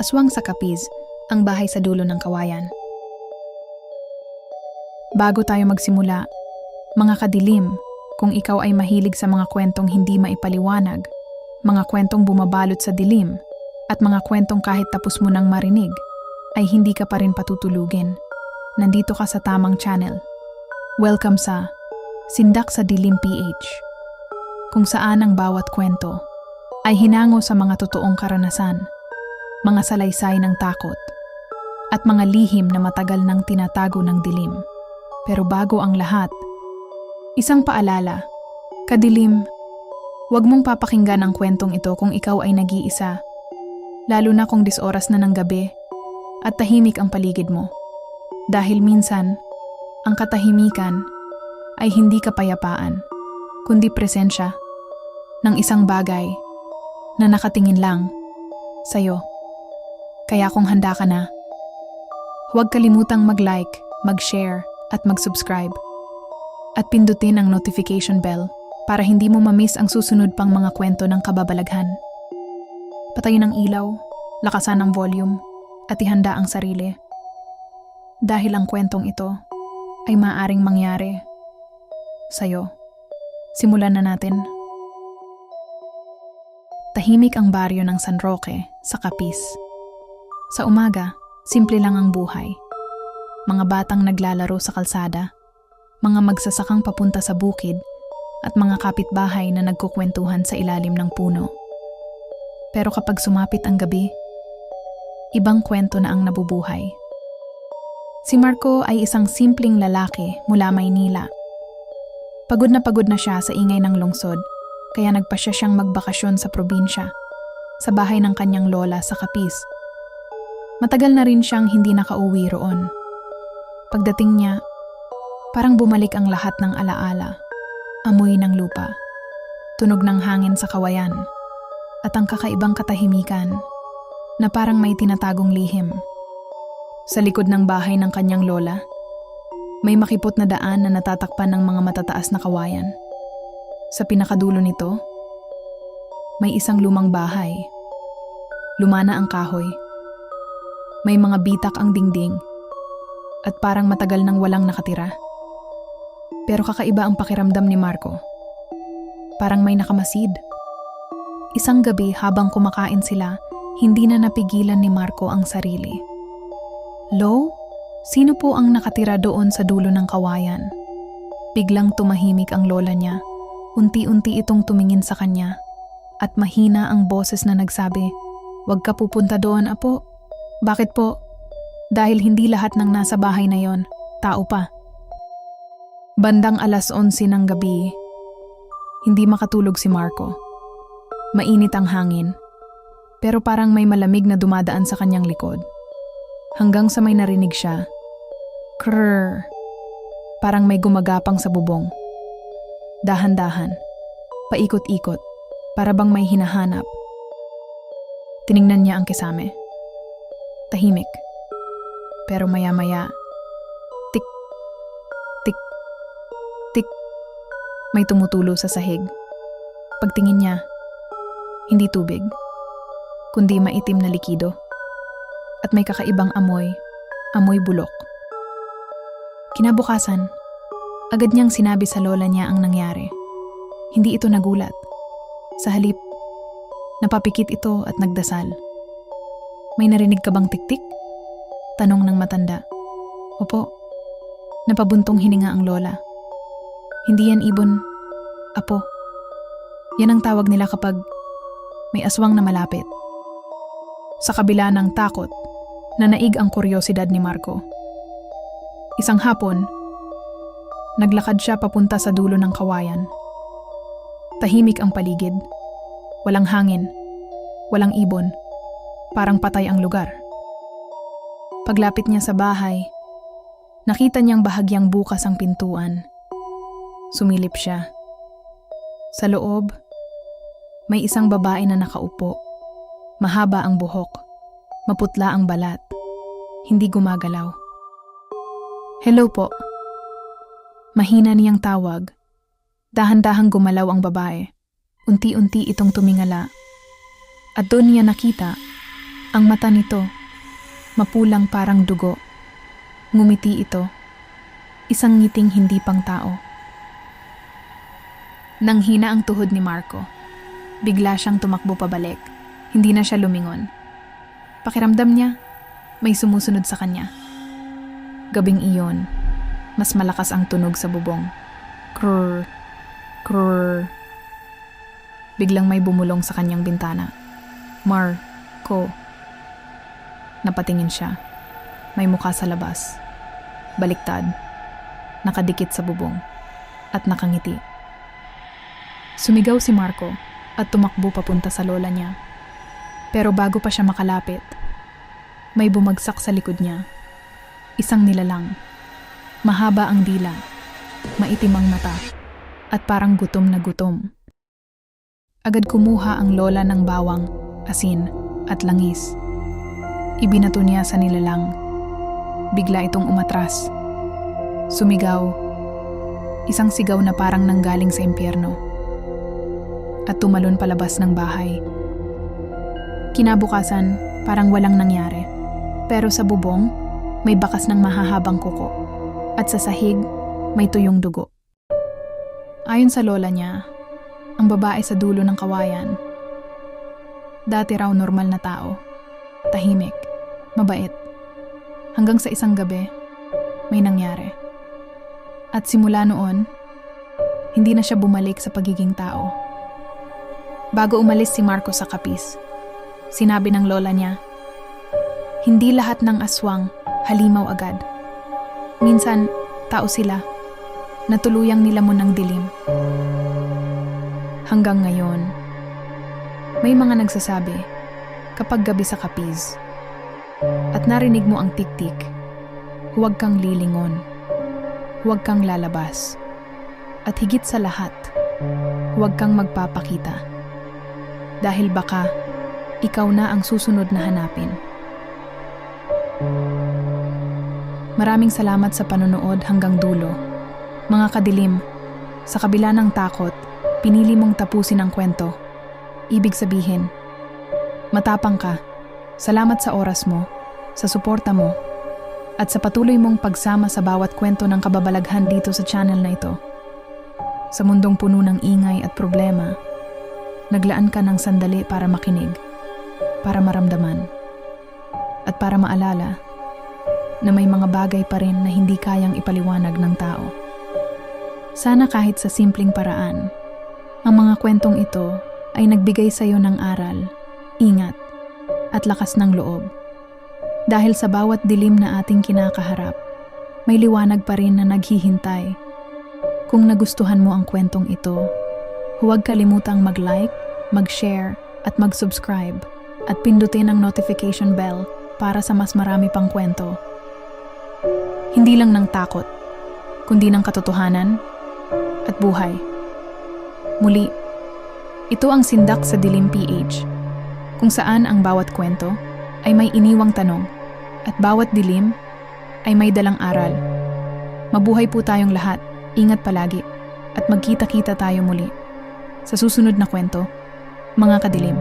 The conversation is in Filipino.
Aswang sa Capiz, ang bahay sa dulo ng kawayan. Bago tayo magsimula, mga kadilim, kung ikaw ay mahilig sa mga kwentong hindi maipaliwanag, mga kwentong bumabalot sa dilim, at mga kwentong kahit tapos mo nang marinig, ay hindi ka pa rin patutulugin. Nandito ka sa tamang channel. Welcome sa Sindak sa Dilim PH, kung saan ang bawat kwento ay hinango sa mga totoong karanasan, mga salaysay ng takot, at mga lihim na matagal nang tinatago ng dilim. Pero bago ang lahat, isang paalala, kadilim, huwag mong papakinggan ang kwentong ito kung ikaw ay nag-iisa, lalo na kung 10 oras na ng gabi at tahimik ang paligid mo. Dahil minsan, ang katahimikan ay hindi kapayapaan, kundi presensya ng isang bagay na nakatingin lang sa'yo. Kaya kung handa ka na, huwag kalimutang mag-like, mag-share, at mag-subscribe. At pindutin ang notification bell para hindi mo ma-miss ang susunod pang mga kwento ng kababalaghan. Patayin ang ilaw, lakasan ang volume, at ihanda ang sarili. Dahil ang kwentong ito ay maaaring mangyari sa'yo. Simulan na natin. Tahimik ang baryo ng San Roque sa Capiz. Sa umaga, simple lang ang buhay. Mga batang naglalaro sa kalsada, mga magsasakang papunta sa bukid, at mga kapitbahay na nagkukwentuhan sa ilalim ng puno. Pero kapag sumapit ang gabi, ibang kwento na ang nabubuhay. Si Marco ay isang simpleng lalaki mula Maynila. Pagod na siya sa ingay ng lungsod, kaya nagpasya siyang magbakasyon sa probinsya, sa bahay ng kanyang lola sa Capiz. Matagal na rin siyang hindi nakauwi roon. Pagdating niya, parang bumalik ang lahat ng alaala, amoy ng lupa, tunog ng hangin sa kawayan, at ang kakaibang katahimikan na parang may tinatagong lihim. Sa likod ng bahay ng kanyang lola, may makipot na daan na natatakpan ng mga matataas na kawayan. Sa pinakadulo nito, may isang lumang bahay. Lumana ang kahoy. May mga bitak ang dingding at parang matagal nang walang nakatira. Pero kakaiba ang pakiramdam ni Marco. Parang may nakamasid. Isang gabi habang kumakain sila, hindi na napigilan ni Marco ang sarili. Lo, sino po ang nakatira doon sa dulo ng kawayan? Biglang tumahimik ang lola niya. Unti-unti itong tumingin sa kanya at mahina ang boses na nagsabi, "Huwag ka pupunta doon, apo." "Bakit po?" "Dahil hindi lahat ng nasa bahay na yon, tao pa." Bandang 11:00 ng gabi, hindi makatulog si Marco. Mainit ang hangin, pero parang may malamig na dumadaan sa kanyang likod. Hanggang sa may narinig siya, "Krrr," parang may gumagapang sa bubong. Dahan-dahan, paikot-ikot, para bang may hinahanap. Tiningnan niya ang kisame. Tahimik. Pero maya-maya, tik, tik, tik, may tumutulo sa sahig. Pagtingin niya, hindi tubig, kundi maitim na likido. At may kakaibang amoy bulok. Kinabukasan, agad niyang sinabi sa lola niya ang nangyari. Hindi ito nagulat. Sa halip, napapikit ito at nagdasal. "May narinig ka bang tiktik?" tanong ng matanda. "Opo." Napabuntong hininga ang lola. "Hindi yan ibon, apo. Yan ang tawag nila kapag may aswang na malapit." Sa kabila ng takot, nanaig ang kuryosidad ni Marco. Isang hapon, naglakad siya papunta sa dulo ng kawayan. Tahimik ang paligid. Walang hangin, walang ibon, parang patay ang lugar. Paglapit niya sa bahay, nakita niyang bahagyang bukas ang pintuan. Sumilip siya. Sa loob, may isang babae na nakaupo. Mahaba ang buhok, maputla ang balat, hindi gumagalaw. "Hello po." Mahina niyang tawag. Dahan-dahang gumalaw ang babae. Unti-unti itong tumingala. At doon niya nakita Ang mata nito, mapulang parang dugo. Ngumiti ito, isang ngiting hindi pang tao. Nanghina ang tuhod ni Marco. Bigla siyang tumakbo pabalik. Hindi na siya lumingon. Pakiramdam niya, may sumusunod sa kanya. Gabing iyon, mas malakas ang tunog sa bubong. Krrr, krrr. Biglang may bumulong sa kanyang bintana. Marco. Napatingin siya. May mukha sa labas. Baliktad. Nakadikit sa bubong. At nakangiti. Sumigaw si Marco at tumakbo papunta sa lola niya. Pero bago pa siya makalapit, may bumagsak sa likod niya. Isang nilalang. Mahaba ang dila, maitim ang mata, at parang gutom na gutom. Agad kumuha ang lola ng bawang, asin, at langis. Ibinato niya sa nilalang. Bigla itong umatras. Sumigaw. Isang sigaw na parang nanggaling sa impyerno. At tumalon palabas ng bahay. Kinabukasan, parang walang nangyari. Pero sa bubong, may bakas ng mahahabang kuko. At sa sahig, may tuyong dugo. Ayon sa lola niya, ang babae sa dulo ng kawayan, dati raw normal na tao. Tahimik, mabait. Hanggang sa isang gabi, may nangyari. At simula noon, hindi na siya bumalik sa pagiging tao. Bago umalis si Marco sa kapis, sinabi ng lola niya, hindi lahat ng aswang halimaw agad. Minsan, tao sila, na tuluyang nilamon ng dilim. Hanggang ngayon, may mga nagsasabi, kapag gabi sa kapis, at narinig mo ang tik-tik, huwag kang lilingon, huwag kang lalabas, at higit sa lahat, huwag kang magpapakita. Dahil baka, ikaw na ang susunod na hanapin. Maraming salamat sa panonood hanggang dulo. Mga kadilim, sa kabila ng takot, pinili mong tapusin ang kwento. Ibig sabihin, matapang ka. Salamat sa oras mo, sa suporta mo, at sa patuloy mong pagsama sa bawat kwento ng kababalaghan dito sa channel na ito. Sa mundong puno ng ingay at problema, naglaan ka ng sandali para makinig, para maramdaman, at para maalala na may mga bagay pa rin na hindi kayang ipaliwanag ng tao. Sana kahit sa simpleng paraan, ang mga kwentong ito ay nagbigay sa iyo ng aral, ingat, at lakas ng loob. Dahil sa bawat dilim na ating kinakaharap, may liwanag pa rin na naghihintay. Kung nagustuhan mo ang kwentong ito, huwag kalimutang mag-like, mag-share, at mag-subscribe, at pindutin ang notification bell para sa mas marami pang kwento. Hindi lang ng takot, kundi ng katotohanan at buhay. Muli, ito ang Sindak sa Dilim PH, kung saan ang bawat kwento ay may iniwang tanong at bawat dilim ay may dalang aral. Mabuhay po tayong lahat, ingat palagi, at magkita-kita tayo muli sa susunod na kwento, mga kadilim.